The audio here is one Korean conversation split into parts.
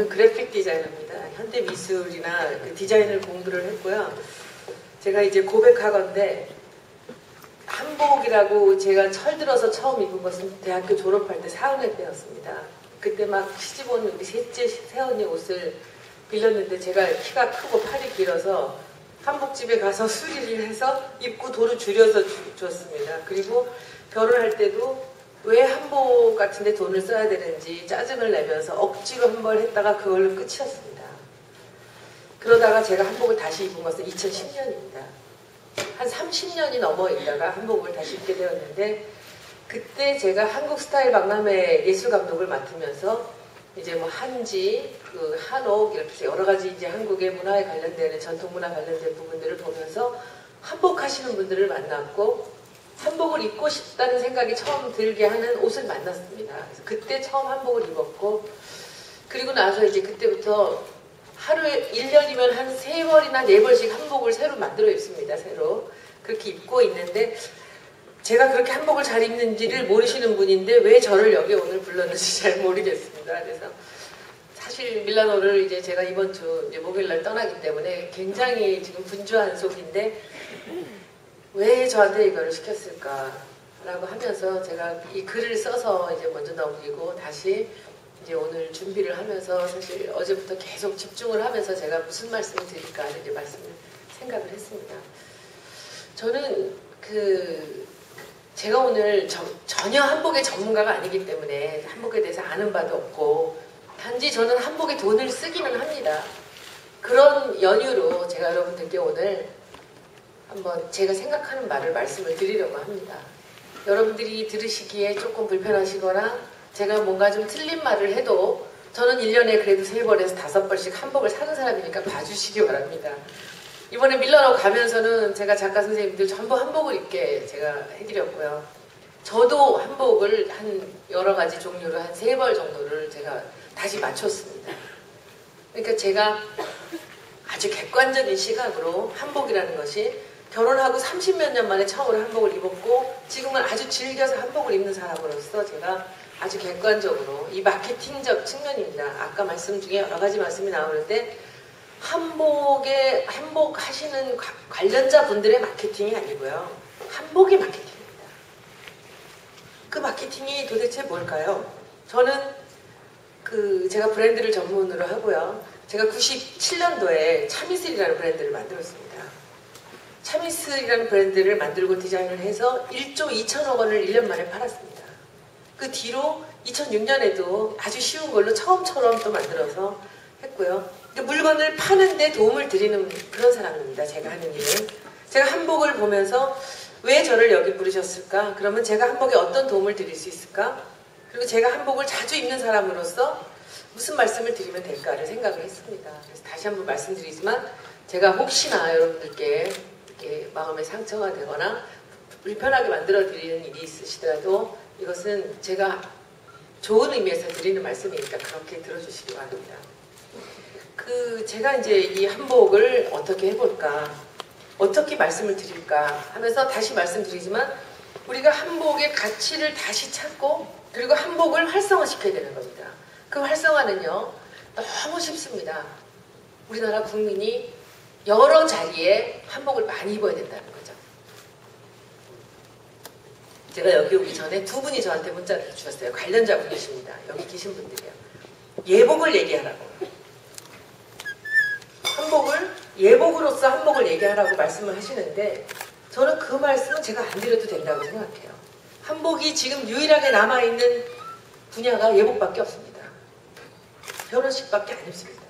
저는 그래픽 디자이너입니다. 현대 미술이나 그 디자인을 공부를 했고요. 제가 이제 고백하건데 한복이라고 제가 철들어서 처음 입은 것은 대학교 졸업할 때 사은회 때였습니다. 그때 막 시집온 우리 셋째 새언니 옷을 빌렸는데 제가 키가 크고 팔이 길어서 한복집에 가서 수리를 해서 입고 도를 줄여서 줬습니다. 그리고 결혼할 때도 왜 한복 같은데 돈을 써야 되는지 짜증을 내면서 억지로 한 번 했다가 그걸로 끝이었습니다. 그러다가 제가 한복을 다시 입은 것은 2010년입니다. 한 30년이 넘어 있다가 한복을 다시 입게 되었는데 그때 제가 한국 스타일 박람회 예술 감독을 맡으면서 이제 뭐 한지, 그 한옥 이렇게 여러 가지 이제 한국의 문화에 관련되는 전통 문화 관련된 부분들을 보면서 한복하시는 분들을 만났고 한복을 입고 싶다는 생각이 처음 들게 하는 옷을 만났습니다. 그래서 그때 처음 한복을 입었고 그리고 나서 이제 그때부터 하루에 1년이면 한 3벌이나 4벌씩 한복을 새로 만들어 입습니다. 새로. 그렇게 입고 있는데 제가 그렇게 한복을 잘 입는지를 모르시는 분인데 왜 저를 여기 오늘 불렀는지 잘 모르겠습니다. 그래서 사실 밀라노를 이제 제가 이번 주 이제 목요일날 떠나기 때문에 굉장히 지금 분주한 속인데 왜 저한테 이거를 시켰을까라고 하면서 제가 이 글을 써서 이제 먼저 넘기고 다시 이제 오늘 준비를 하면서 사실 어제부터 계속 집중을 하면서 제가 무슨 말씀을 드릴까 하는 이제 말씀을 생각을 했습니다. 저는 제가 오늘 전혀 한복의 전문가가 아니기 때문에 한복에 대해서 아는 바도 없고 단지 저는 한복에 돈을 쓰기는 합니다. 그런 연유로 제가 여러분들께 오늘 한번 제가 생각하는 말을 말씀을 드리려고 합니다. 여러분들이 들으시기에 조금 불편하시거나 제가 뭔가 좀 틀린 말을 해도 저는 1년에 그래도 3벌에서 5벌씩 한복을 사는 사람이니까 봐주시기 바랍니다. 이번에 밀라노 가면서는 제가 작가 선생님들 전부 한복을 입게 제가 해드렸고요. 저도 한복을 한 여러 가지 종류로 한 3벌 정도를 제가 다시 맞췄습니다. 그러니까 제가 아주 객관적인 시각으로 한복이라는 것이 결혼하고 30몇 년 만에 처음으로 한복을 입었고 지금은 아주 즐겨서 한복을 입는 사람으로서 제가 아주 객관적으로 이 마케팅적 측면입니다. 아까 말씀 중에 여러 가지 말씀이 나오는데 한복 하시는 관련자 분들의 마케팅이 아니고요. 한복의 마케팅입니다. 그 마케팅이 도대체 뭘까요? 저는 제가 브랜드를 전문으로 하고요. 제가 97년도에 차미슬이라는 브랜드를 만들었습니다. 차미슬이라는 브랜드를 만들고 디자인을 해서 1조 2천억 원을 1년 만에 팔았습니다. 그 뒤로 2006년에도 아주 쉬운 걸로 처음처럼 또 만들어서 했고요. 물건을 파는데 도움을 드리는 그런 사람입니다. 제가 하는 일은. 제가 한복을 보면서 왜 저를 여기 부르셨을까? 그러면 제가 한복에 어떤 도움을 드릴 수 있을까? 그리고 제가 한복을 자주 입는 사람으로서 무슨 말씀을 드리면 될까를 생각을 했습니다. 그래서 다시 한번 말씀드리지만 제가 혹시나 여러분들께 이렇게 마음에 상처가 되거나 불편하게 만들어 드리는 일이 있으시더라도 이것은 제가 좋은 의미에서 드리는 말씀이니까 그렇게 들어주시기 바랍니다. 제가 이제 이 한복을 어떻게 해볼까, 어떻게 말씀을 드릴까 하면서 다시 말씀드리지만 우리가 한복의 가치를 다시 찾고 그리고 한복을 활성화시켜야 되는 겁니다. 그 활성화는요, 너무 쉽습니다. 우리나라 국민이 여러 자리에 한복을 많이 입어야 된다는 거죠. 제가 여기 오기 전에 2분이 저한테 문자를 주셨어요. 관련자 분이십니다. 여기 계신 분들이요. 예복을 얘기하라고. 한복을 예복으로서 한복을 얘기하라고 말씀을 하시는데 저는 그 말씀은 제가 안 드려도 된다고 생각해요. 한복이 지금 유일하게 남아있는 분야가 예복밖에 없습니다. 결혼식밖에 안 입습니다.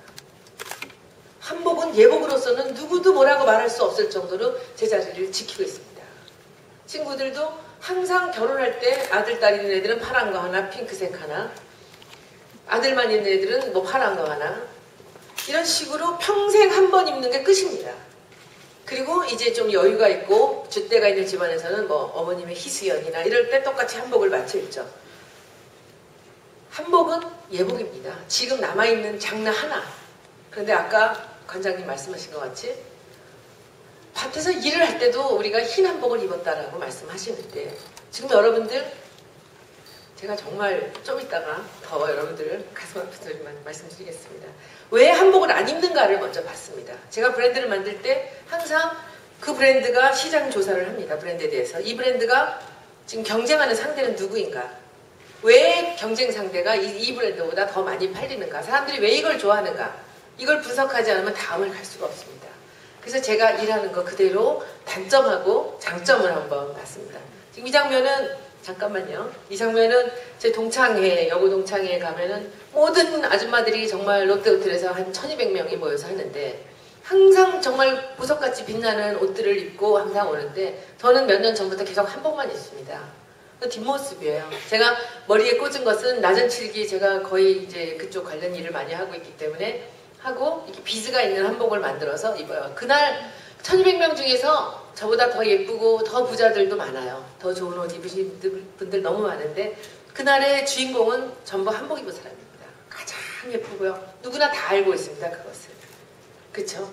한복은 예복으로서는 누구도 뭐라고 말할 수 없을 정도로 제 자리를 지키고 있습니다. 친구들도 항상 결혼할 때 아들, 딸 있는 애들은 파란 거 하나, 핑크색 하나, 아들만 있는 애들은 뭐 파란 거 하나, 이런 식으로 평생 한 번 입는 게 끝입니다. 그리고 이제 좀 여유가 있고 줏대가 있는 집안에서는 뭐 어머님의 희수연이나 이럴 때 똑같이 한복을 맞춰 입죠. 한복은 예복입니다. 지금 남아있는 장르 하나. 그런데 아까 관장님 말씀하신 것 같이 밭에서 일을 할 때도 우리가 흰 한복을 입었다라고 말씀하시는데 지금 여러분들 제가 정말 좀 이따가 더 여러분들 가슴 아픈 소리만 말씀드리겠습니다. 왜 한복을 안 입는가를 먼저 봤습니다. 제가 브랜드를 만들 때 항상 그 브랜드가 시장 조사를 합니다. 브랜드에 대해서. 이 브랜드가 지금 경쟁하는 상대는 누구인가? 왜 경쟁 상대가 이 브랜드보다 더 많이 팔리는가? 사람들이 왜 이걸 좋아하는가? 이걸 분석하지 않으면 다음을 갈 수가 없습니다. 그래서 제가 일하는 거 그대로 단점하고 장점을 한번 봤습니다. 지금 이 장면은 잠깐만요. 이 장면은 제 동창회, 여고 동창회에 가면은 모든 아줌마들이 정말 롯데호텔에서 한 1200명이 모여서 하는데 항상 정말 보석같이 빛나는 옷들을 입고 항상 오는데 저는 몇 년 전부터 계속 한복만 입습니다. 그 뒷모습이에요. 제가 머리에 꽂은 것은 나전칠기 제가 거의 이제 그쪽 관련 일을 많이 하고 있기 때문에 하고 이렇게 비즈가 있는 한복을 만들어서 입어요. 그날 1200명 중에서 저보다 더 예쁘고 더 부자들도 많아요. 더 좋은 옷 입으신 분들 너무 많은데 그날의 주인공은 전부 한복 입은 사람입니다. 가장 예쁘고요. 누구나 다 알고 있습니다. 그것을. 그쵸?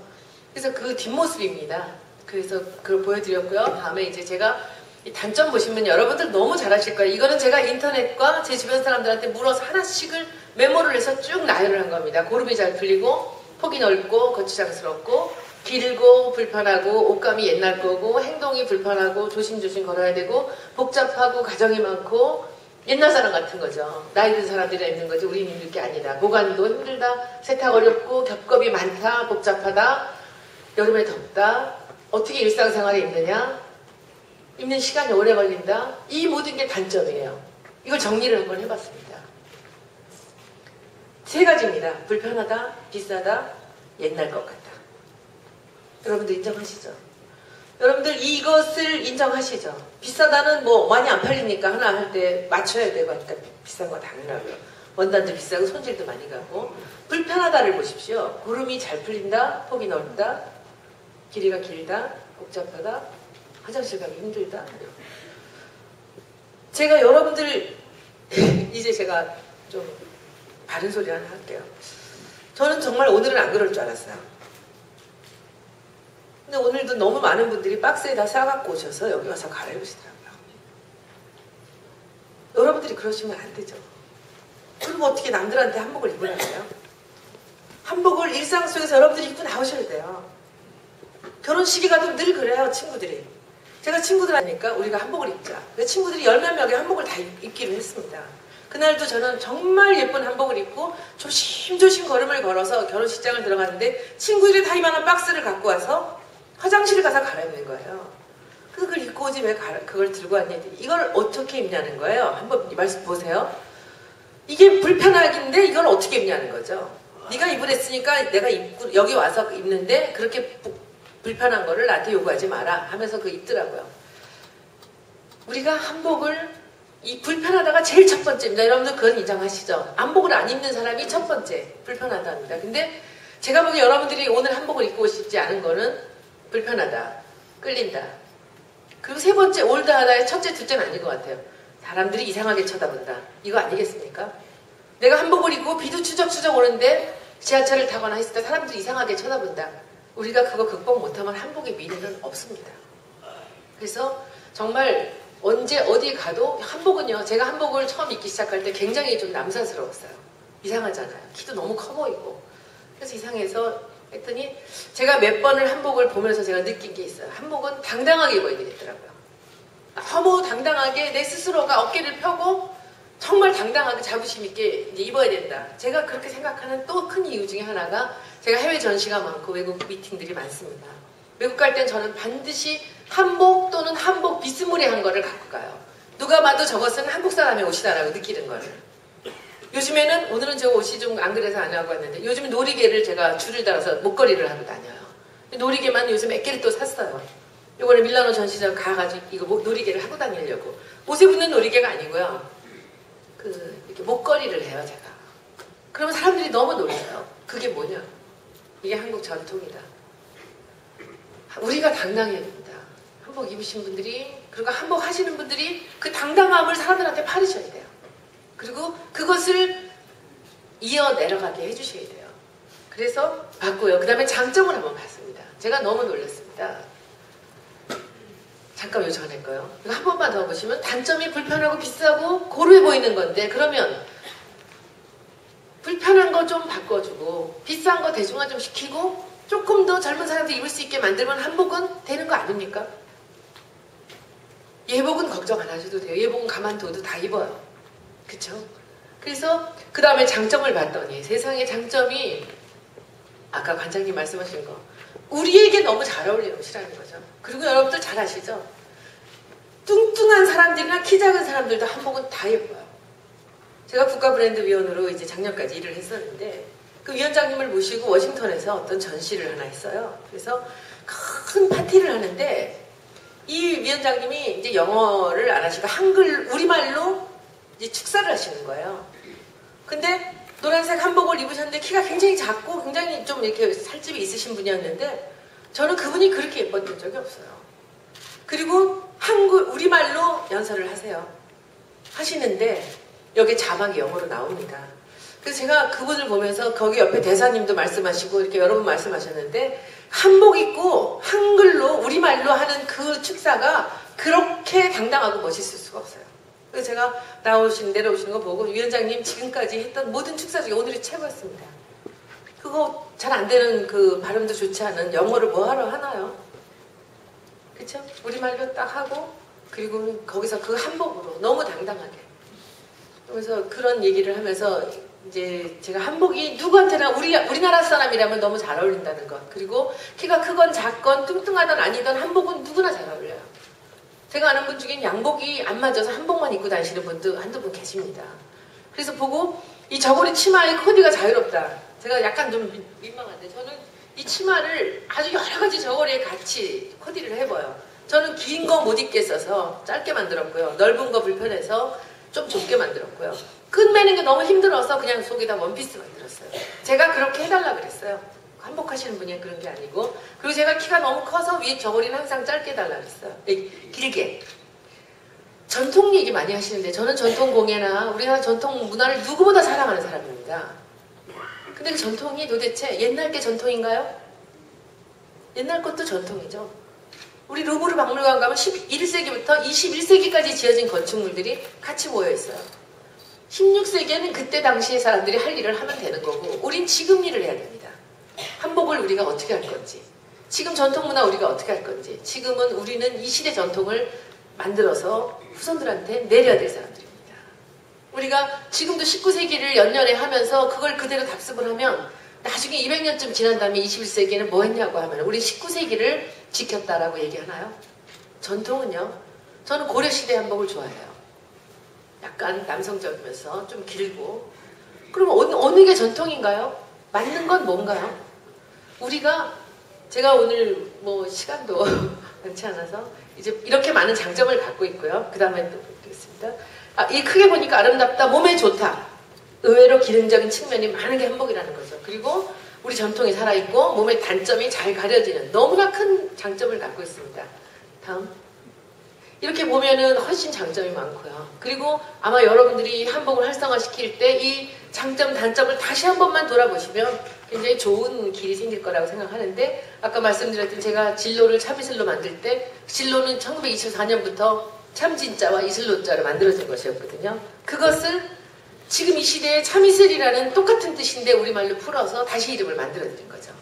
그래서 그 뒷모습입니다. 그래서 그걸 보여드렸고요. 다음에 이제 제가 이 단점 보시면 여러분들 너무 잘하실 거예요. 이거는 제가 인터넷과 제 주변 사람들한테 물어서 하나씩을 메모를 해서 쭉 나열을 한 겁니다. 고름이 잘 풀리고 폭이 넓고 거추장스럽고 길고 불편하고 옷감이 옛날 거고 행동이 불편하고 조심조심 걸어야 되고 복잡하고 가정이 많고 옛날 사람 같은 거죠. 나이 든 사람들이 입는 거지 우리는 입을 게 아니다. 보관도 힘들다. 세탁 어렵고 겹겹이 많다. 복잡하다. 여름에 덥다. 어떻게 일상생활에 입느냐. 입는 시간이 오래 걸린다. 이 모든 게 단점이에요. 이걸 정리를 한번 해봤습니다. 3가지입니다. 불편하다, 비싸다, 옛날 것 같다. 여러분들 인정하시죠? 여러분들 이것을 인정하시죠? 비싸다는 뭐 많이 안 팔리니까 하나 할 때 맞춰야 되고 하니까 비싼 거 당연하고요. 원단도 비싸고 손질도 많이 가고 불편하다를 보십시오. 고름이 잘 풀린다, 폭이 넓다, 길이가 길다, 복잡하다, 화장실 가기 힘들다. 제가 여러분들 이제 제가 좀 바른 소리 하나 할게요. 저는 정말 오늘은 안 그럴 줄 알았어요. 근데 오늘도 너무 많은 분들이 박스에 다 싸갖고 오셔서 여기 와서 갈아입으시더라고요. 여러분들이 그러시면 안 되죠. 그럼 어떻게 남들한테 한복을 입으라고요? 한복을 일상 속에서 여러분들이 입고 나오셔야 돼요. 결혼식에 가도 늘 그래요, 친구들이. 제가 친구들하니까 우리가 한복을 입자. 그래서 친구들이 10몇 명의 한복을 다 입기로 했습니다. 그날도 저는 정말 예쁜 한복을 입고 조심조심 걸음을 걸어서 결혼식장을 들어갔는데 친구들이 다 이만한 박스를 갖고 와서 화장실을 가서 갈아입는 거예요. 그래서 그걸 입고 오지 왜 그걸 들고 왔냐. 이걸 어떻게 입냐는 거예요. 한번 이 말씀 보세요. 이게 불편하긴데 이걸 어떻게 입냐는 거죠. 네가 입으랬으니까 내가 입고 여기 와서 입는데 그렇게 불편한 거를 나한테 요구하지 마라 하면서 그 입더라고요. 우리가 한복을 이 불편하다가 제일 첫 번째입니다. 여러분들 그건 인정하시죠? 한복을 안 입는 사람이 첫 번째 불편하다입니다. 근데 제가 보기에 여러분들이 오늘 한복을 입고 오시지 않은 거는 불편하다, 끌린다. 그리고 3번째 올드하다의 첫째, 둘째는 아닌 것 같아요. 사람들이 이상하게 쳐다본다. 이거 아니겠습니까? 내가 한복을 입고 비도 추적추적 오는데 지하철을 타거나 했을 때 사람들이 이상하게 쳐다본다. 우리가 그거 극복 못하면 한복의 미래는 없습니다. 그래서 정말 언제 어디 가도 한복은요. 제가 한복을 처음 입기 시작할 때 굉장히 좀 남사스러웠어요. 이상하잖아요. 키도 너무 커 보이고. 그래서 이상해서 했더니 제가 몇 번을 한복을 보면서 제가 느낀 게 있어요. 한복은 당당하게 입어야 되겠더라고요. 너무 당당하게 내 스스로가 어깨를 펴고 정말 당당하게 자부심 있게 입어야 된다. 제가 그렇게 생각하는 또 큰 이유 중에 하나가 제가 해외 전시가 많고 외국 미팅들이 많습니다. 외국 갈 땐 저는 반드시 한복 또는 한복 비스무리한 거를 갖고 가요. 누가 봐도 저것은 한국 사람의 옷이다라고 느끼는 거를. 요즘에는 오늘은 저 옷이 좀 안 그래서 안 하고 왔는데 요즘은 놀이개를 제가 줄을 달아서 목걸이를 하고 다녀요. 놀이개만 요즘 몇 개를 또 샀어요. 이번에 밀라노 전시장 가가지고 이거 놀이개를 하고 다니려고. 옷에 붙는 놀이개가 아니고요. 이렇게 목걸이를 해요, 제가. 그러면 사람들이 너무 놀라요. 그게 뭐냐? 이게 한국 전통이다. 우리가 당당해야 됩니다. 한복 입으신 분들이, 그리고 한복 하시는 분들이 그 당당함을 사람들한테 팔으셔야 돼요. 그리고 그것을 이어 내려가게 해주셔야 돼요. 그래서 봤고요. 그 다음에 장점을 한번 봤습니다. 제가 너무 놀랐습니다. 잠깐 요청할 거예요. 이거 한 번만 더 보시면 단점이 불편하고 비싸고 고루해 보이는 건데 그러면 불편한 거 좀 바꿔주고 비싼 거 대중화 좀 시키고 조금 더 젊은 사람들 입을 수 있게 만들면 한복은 되는 거 아닙니까? 예복은 걱정 안 하셔도 돼요. 예복은 가만둬도 다 입어요. 그쵸? 그래서 그 다음에 장점을 봤더니 세상의 장점이 아까 관장님 말씀하신 거 우리에게 너무 잘 어울리는 옷이라는 거죠. 그리고 여러분들 잘 아시죠? 뚱뚱한 사람들이나 키 작은 사람들도 한복은 다 예뻐요. 제가 국가브랜드위원으로 이제 작년까지 일을 했었는데 그 위원장님을 모시고 워싱턴에서 어떤 전시를 하나 했어요. 그래서 큰 파티를 하는데 이 위원장님이 이제 영어를 안 하시고 한글, 우리말로 이제 축사를 하시는 거예요. 근데 노란색 한복을 입으셨는데 키가 굉장히 작고 굉장히 좀 이렇게 살집이 있으신 분이었는데 저는 그분이 그렇게 예뻤던 적이 없어요. 그리고 우리말로 연설을 하시는데 여기 자막이 영어로 나옵니다. 그래서 제가 그분을 보면서 거기 옆에 대사님도 말씀하시고 이렇게 여러 분 말씀하셨는데 한복 입고 한글로 우리말로 하는 그 축사가 그렇게 당당하고 멋있을 수가 없어요. 그래서 제가 내려오시는 거 보고 위원장님 지금까지 했던 모든 축사 중에 오늘이 최고였습니다. 그거 잘 안 되는 그 발음도 좋지 않은 영어를 뭐하러 하나요? 그쵸? 우리말로 딱 하고 그리고 거기서 그 한복으로 너무 당당하게 그래서 그런 얘기를 하면서 이제 제가 한복이 누구한테나 우리나라 사람이라면 너무 잘 어울린다는 것 그리고 키가 크건 작건 뚱뚱하던 아니던 한복은 누구나 잘 어울려요. 제가 아는 분 중엔 양복이 안 맞아서 한복만 입고 다니시는 분도 한두 분 계십니다. 그래서 보고 이 저고리 치마의 코디가 자유롭다. 제가 약간 좀 민망한데 저는 이 치마를 아주 여러 가지 저고리에 같이 코디를 해봐요. 저는 긴 거 못 입겠어서 짧게 만들었고요. 넓은 거 불편해서 좀 좁게 만들었고요. 끈 매는 게 너무 힘들어서 그냥 속에다 원피스 만들었어요. 제가 그렇게 해달라 그랬어요. 한복하시는 분이 그런 게 아니고 그리고 제가 키가 너무 커서 위에 저고리는 항상 짧게 해달라 그랬어요. 길게. 전통 얘기 많이 하시는데 저는 전통 공예나 우리나라 전통 문화를 누구보다 사랑하는 사람입니다. 근데 그 전통이 도대체 옛날 게 전통인가요? 옛날 것도 전통이죠. 우리 루브르 박물관 가면 11세기부터 21세기까지 지어진 건축물들이 같이 모여 있어요. 16세기에는 그때 당시의 사람들이 할 일을 하면 되는 거고 우린 지금 일을 해야 됩니다. 한복을 우리가 어떻게 할 건지 지금 전통문화 우리가 어떻게 할 건지 지금은 우리는 이 시대 전통을 만들어서 후손들한테 내려야 될 사람들입니다. 우리가 지금도 19세기를 연년에 하면서 그걸 그대로 답습을 하면 나중에 200년쯤 지난 다음에 21세기에는 뭐 했냐고 하면 우리 19세기를 지켰다라고 얘기하나요? 전통은요. 저는 고려시대 한복을 좋아해요. 약간 남성적이면서 좀 길고 그럼 어느 게 전통인가요? 맞는 건 뭔가요? 제가 오늘 뭐 시간도 많지 않아서 이제 이렇게 많은 장점을 갖고 있고요. 그 다음에 또 보겠습니다. 이 크게 보니까 아름답다, 몸에 좋다. 의외로 기능적인 측면이 많은 게 한복이라는 거죠. 그리고 우리 전통이 살아있고 몸의 단점이 잘 가려지는 너무나 큰 장점을 갖고 있습니다. 다음. 이렇게 보면은 훨씬 장점이 많고요. 그리고 아마 여러분들이 한복을 활성화시킬 때 이 장점, 단점을 다시 한 번만 돌아보시면 굉장히 좋은 길이 생길 거라고 생각하는데 아까 말씀드렸던 제가 진로를 참이슬로 만들 때 진로는 1924년부터 참진자와 이슬로자로 만들어진 것이었거든요. 그것을 지금 이 시대에 참이슬이라는 똑같은 뜻인데 우리말로 풀어서 다시 이름을 만들어드린 거죠.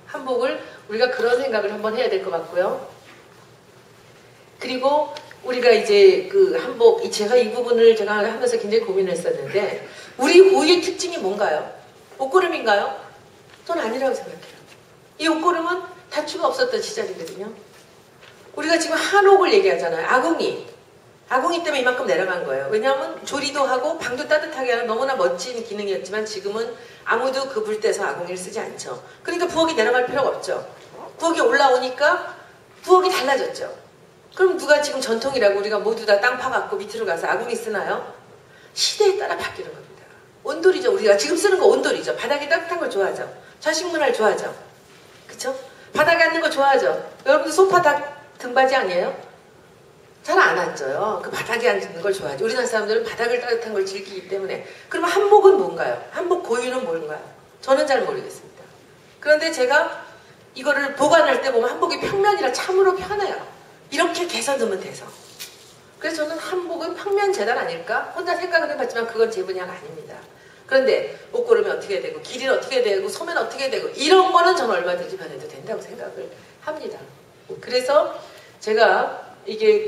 한복을 우리가 그런 생각을 한번 해야 될 것 같고요. 그리고 우리가 이제 그 한복, 제가 이 부분을 제가 하면서 굉장히 고민을 했었는데 우리 고유의 특징이 뭔가요? 옷고름인가요? 저는 아니라고 생각해요. 이 옷고름은 다추가 없었던 시절이거든요. 우리가 지금 한옥을 얘기하잖아요. 아궁이 때문에 이만큼 내려간 거예요. 왜냐하면 조리도 하고 방도 따뜻하게 하는 너무나 멋진 기능이었지만 지금은 아무도 그 불 떼서 아궁이를 쓰지 않죠. 그러니까 부엌이 내려갈 필요가 없죠. 부엌이 올라오니까 부엌이 달라졌죠. 그럼 누가 지금 전통이라고 우리가 모두 다 땅 파갖고 밑으로 가서 아궁이 쓰나요? 시대에 따라 바뀌는 겁니다. 온돌이죠. 우리가 지금 쓰는 거 온돌이죠. 바닥이 따뜻한 걸 좋아하죠. 좌식문화를 좋아하죠. 그쵸? 바닥에 앉는 거 좋아하죠. 여러분들 소파 다 등받이 아니에요? 잘 안 앉아요. 그 바닥에 앉는 걸 좋아하죠. 우리나라 사람들은 바닥을 따뜻한 걸 즐기기 때문에. 그러면 한복은 뭔가요? 한복 고유는 뭔가요? 저는 잘 모르겠습니다. 그런데 제가 이거를 보관할 때 보면 한복이 평면이라 참으로 편해요. 이렇게 개서 넣으면 돼서. 그래서 저는 한복은 평면재단 아닐까? 혼자 생각은 해봤지만 그건 제 분야가 아닙니다. 그런데 옷고름이 어떻게 되고 길이는 어떻게 되고 소매는 어떻게 되고 이런 거는 저는 얼마든지 변해도 된다고 생각을 합니다. 그래서 제가 이게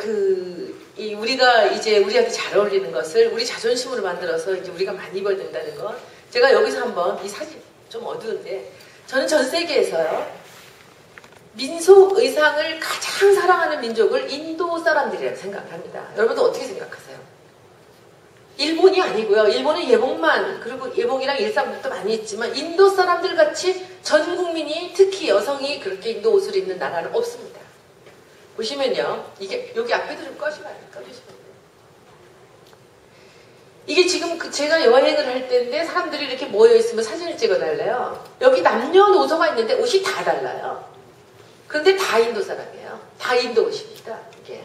우리가 이제 우리한테 잘 어울리는 것을 우리 자존심으로 만들어서 이제 우리가 많이 입어야 된다는 것. 제가 여기서 한번 이 사진 좀 어두운데 저는 전 세계에서요. 민속 의상을 가장 사랑하는 민족을 인도 사람들이라고 생각합니다. 여러분도 어떻게 생각하세요? 일본이 아니고요. 일본은 예복만 그리고 예복이랑 일상복도 많이 있지만 인도 사람들 같이 전 국민이 특히 여성이 그렇게 인도 옷을 입는 나라는 없습니다. 보시면요. 이게 여기 앞에도 좀 꺼주시면 돼요. 이게 지금 제가 여행을 할 때인데 사람들이 이렇게 모여있으면 사진을 찍어달래요. 여기 남녀노소가 있는데 옷이 다 달라요. 그런데 다 인도 사람이에요. 다 인도 옷입니다. 이게.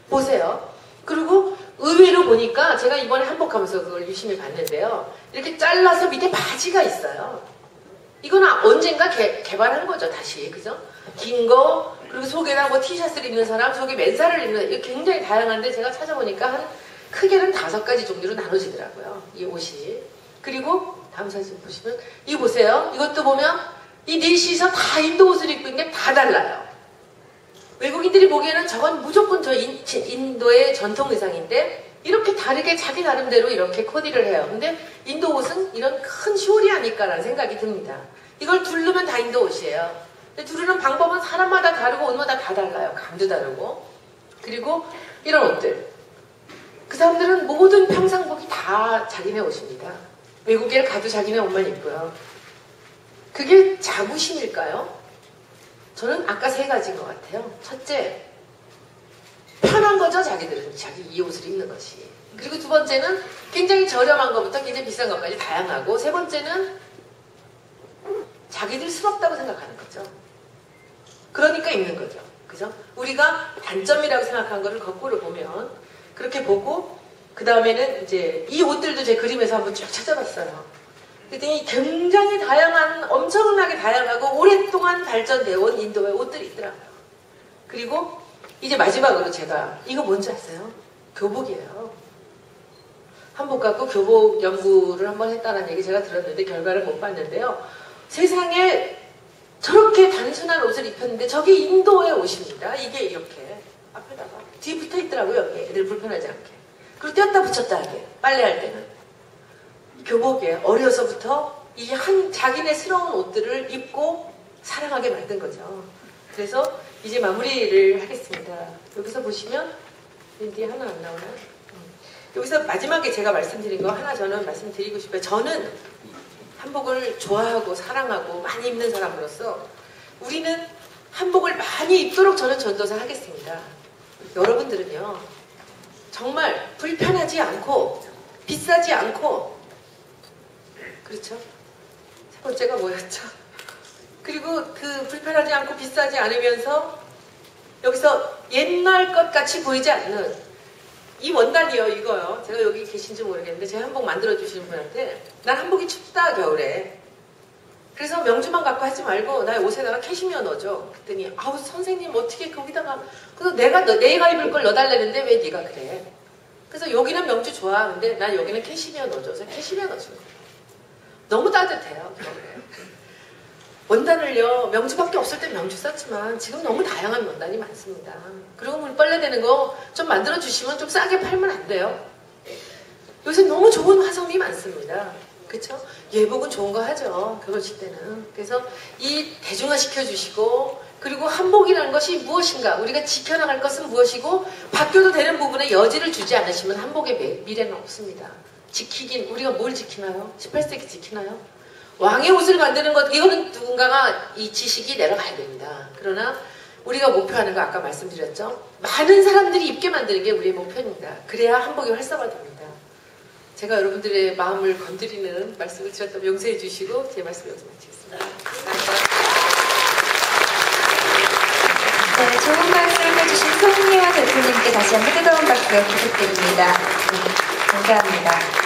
보세요. 그리고 의외로 보니까 제가 이번에 한복하면서 그걸 유심히 봤는데요. 이렇게 잘라서 밑에 바지가 있어요. 이거는 언젠가 개발한 거죠. 다시. 그죠? 긴 거, 그리고 속에다 뭐 티셔츠를 입는 사람, 속에 맨살을 입는 사람, 이게 굉장히 다양한데 제가 찾아보니까 한 크게는 5가지 종류로 나눠지더라고요. 이 옷이. 그리고 다음 사진 보시면 이거 보세요. 이것도 보면 이 넷이서 다 인도 옷을 입고 있는데 다 달라요. 외국인들이 보기에는 저건 무조건 저 인도의 전통 의상인데 이렇게 다르게 자기 나름대로 이렇게 코디를 해요. 근데 인도 옷은 이런 큰 숄이 아닐까라는 생각이 듭니다. 이걸 두르면 다 인도 옷이에요. 근데 두르는 방법은 사람마다 다르고 옷마다 다 달라요. 감도 다르고. 그리고 이런 옷들. 그 사람들은 모든 평상복이 다 자기네 옷입니다. 외국에 가도 자기네 옷만 입고요. 그게 자부심일까요? 저는 아까 3가지인 것 같아요. 첫째, 편한 거죠. 자기들은 자기 이 옷을 입는 것이. 그리고 2번째는 굉장히 저렴한 것부터 굉장히 비싼 것까지 다양하고 3번째는 자기들 스럽다고 생각하는 거죠. 그러니까 입는 거죠. 그죠? 우리가 단점이라고 생각한 거를 거꾸로 보면 그렇게 보고 그 다음에는 이제 이 옷들도 제 그림에서 한번 쭉 찾아봤어요. 그랬더니 굉장히 다양한, 엄청나게 다양하고 오랫동안 발전되어 온 인도의 옷들이 있더라고요. 그리고 이제 마지막으로 제가 이거 뭔지 아세요? 교복이에요. 한복 갖고 교복 연구를 한번 했다는 얘기 제가 들었는데 결과를 못 봤는데요. 세상에 저렇게 단순한 옷을 입혔는데 저게 인도의 옷입니다. 이게 이렇게 앞에다가 뒤에 붙어 있더라고요. 여기 애들 불편하지 않게. 그리고 떼었다 붙였다 하게 빨래할 때는. 교복에 어려서부터 이 자기네스러운 옷들을 입고 사랑하게 만든 거죠. 그래서 이제 마무리를 하겠습니다. 여기서 보시면 뒤에 하나 안 나오나? 여기서 마지막에 제가 말씀드린 거 하나 저는 말씀드리고 싶어요. 저는 한복을 좋아하고 사랑하고 많이 입는 사람으로서 우리는 한복을 많이 입도록 저는 전도사 하겠습니다. 여러분들은요. 정말 불편하지 않고 비싸지 않고 그렇죠? 3번째가 뭐였죠? 그리고 그 불편하지 않고 비싸지 않으면서 여기서 옛날 것 같이 보이지 않는 이 원단이요, 이거요. 제가 여기 계신지 모르겠는데 제 한복 만들어주시는 분한테 난 한복이 춥다 겨울에 그래서 명주만 갖고 하지 말고 나 옷에다가 캐시미어 넣어줘. 그랬더니 아우 선생님 어떻게 거기다가 그래서 내가 입을 걸 넣어달라는데 왜 네가 그래. 그래서 여기는 명주 좋아. 근데 난 여기는 캐시미어 넣어줘. 그래서 캐시미어 넣어준 거예요. 너무 따뜻해요. 원단을요, 명주밖에 없을 때 명주 썼지만 지금 너무 다양한 원단이 많습니다. 그리고 물빨래 되는 거 좀 만들어주시면 좀 싸게 팔면 안 돼요? 요새 너무 좋은 화성이 많습니다. 그쵸? 예복은 좋은 거 하죠. 결혼식 때는. 그래서 이 대중화 시켜주시고 그리고 한복이라는 것이 무엇인가 우리가 지켜나갈 것은 무엇이고 바뀌어도 되는 부분에 여지를 주지 않으시면 한복의 미래는 없습니다. 지키긴 우리가 뭘 지키나요? 18세기 지키나요? 왕의 옷을 만드는 것 이거는 누군가가 이 지식이 내려가야 됩니다. 그러나 우리가 목표하는 거 아까 말씀드렸죠? 많은 사람들이 입게 만드는 게 우리의 목표입니다. 그래야 한복이 활성화됩니다. 제가 여러분들의 마음을 건드리는 말씀을 드렸다면 용서해 주시고 제 말씀 여기서 마치겠습니다. 네, 좋은 말씀 해주신 송미화 대표님께 다시 한번 뜨거운 박수 부탁드립니다. 감사합니다.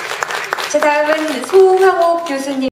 자, 다음은 송항옥 교수님.